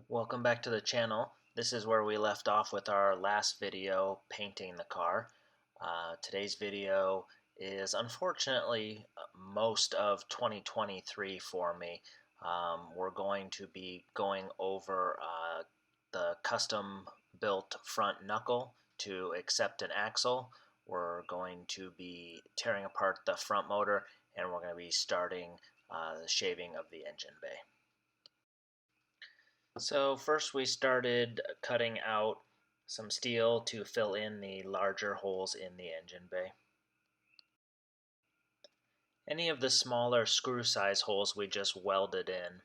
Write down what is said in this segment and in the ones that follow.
Welcome back to the channel. This is where we left off with our last video painting the car. Today's video is unfortunately most of 2023 for me. We're going to be going over the custom built front knuckle to accept an axle. We're going to be tearing apart the front motor, and we're going to be starting the shaving of the engine bay. So first we started cutting out some steel to fill in the larger holes in the engine bay. Any of the smaller screw size holes we just welded in.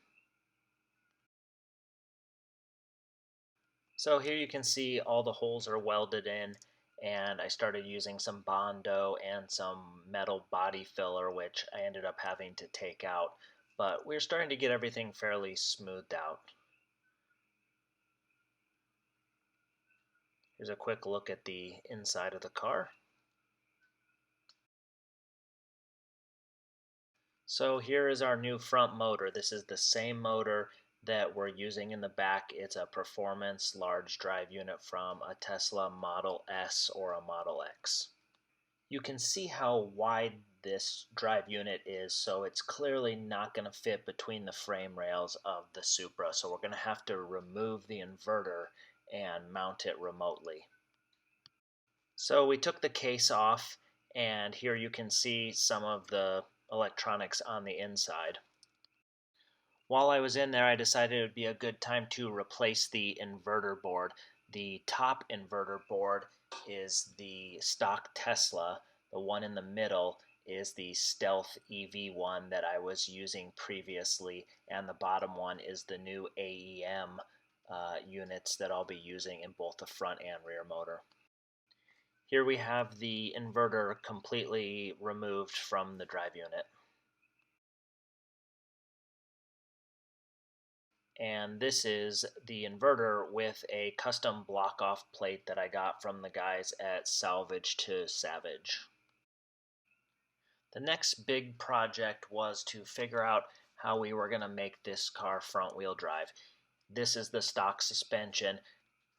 So here you can see all the holes are welded in, and I started using some Bondo and some metal body filler, which I ended up having to take out, but we're starting to get everything fairly smoothed out. Here's a quick look at the inside of the car. So here is our new front motor. This is the same motor that we're using in the back. It's a performance large drive unit from a Tesla Model S or a Model X. You can see how wide this drive unit is, so it's clearly not going to fit between the frame rails of the Supra. So we're going to have to remove the inverter and mount it remotely. So we took the case off, and here you can see some of the electronics on the inside. While I was in there, I decided it would be a good time to replace the inverter board. The top inverter board is the stock Tesla. The one in the middle is the Stealth EV one that I was using previously, and the bottom one is the new AEM units that I'll be using in both the front and rear motor. Here we have the inverter completely removed from the drive unit. And this is the inverter with a custom block-off plate that I got from the guys at Salvage to Savage. The next big project was to figure out how we were going to make this car front-wheel drive. This is the stock suspension.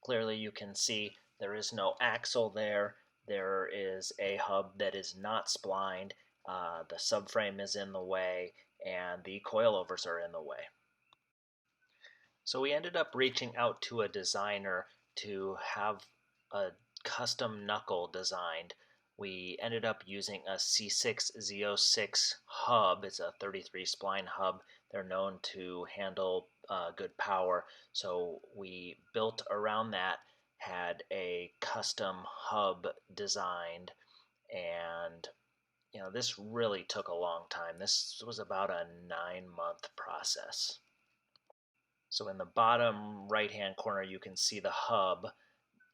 Clearly you can see there is no axle there. There is a hub that is not splined. The subframe is in the way, and the coilovers are in the way. So we ended up reaching out to a designer to have a custom knuckle designed. We ended up using a C6Z06 hub. It's a 33 spline hub. They're known to handle good power. So we built around that, had a custom hub designed, and this really took a long time. This was about a 9-month process. So in the bottom right-hand corner, you can see the hub.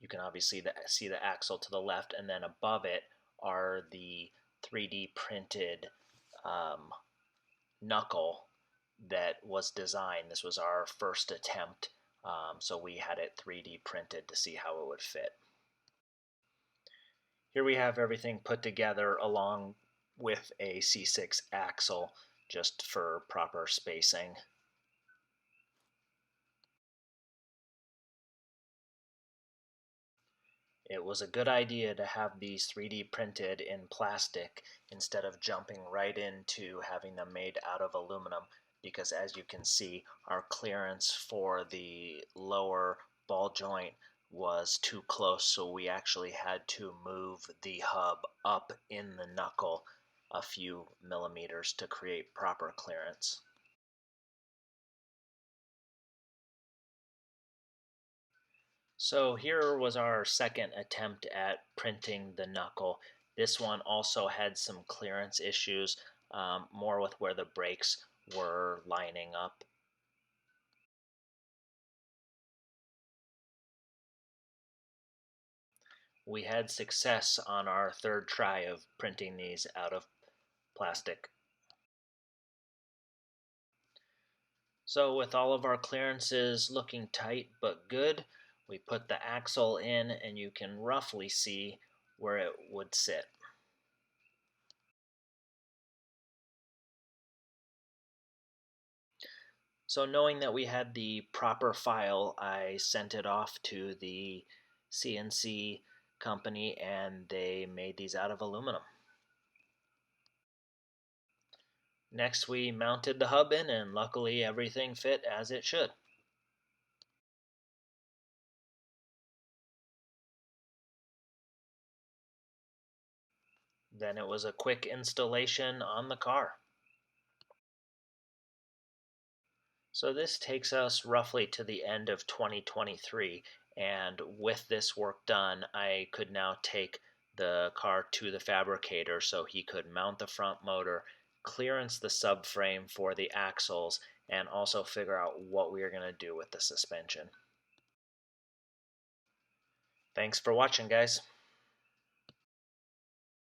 You can obviously see the axle to the left, and then above it are the 3D printed knuckle that was designed. This was our first attempt, so we had it 3D printed to see how it would fit. Here we have everything put together along with a C6 axle, just for proper spacing. It was a good idea to have these 3D printed in plastic instead of jumping right into having them made out of aluminum, because as you can see, our clearance for the lower ball joint was too close, so we actually had to move the hub up in the knuckle a few millimeters to create proper clearance. So here was our second attempt at printing the knuckle. This one also had some clearance issues, more with where the brakes were lining up. We had success on our third try of printing these out of plastic. So with all of our clearances looking tight but good, we put the axle in, and you can roughly see where it would sit. So knowing that we had the proper file, I sent it off to the CNC company and they made these out of aluminum. Next we mounted the hub in and luckily everything fit as it should. Then it was a quick installation on the car. So this takes us roughly to the end of 2023, and with this work done, I could now take the car to the fabricator so he could mount the front motor, clearance the subframe for the axles, and also figure out what we are going to do with the suspension. Thanks for watching, guys.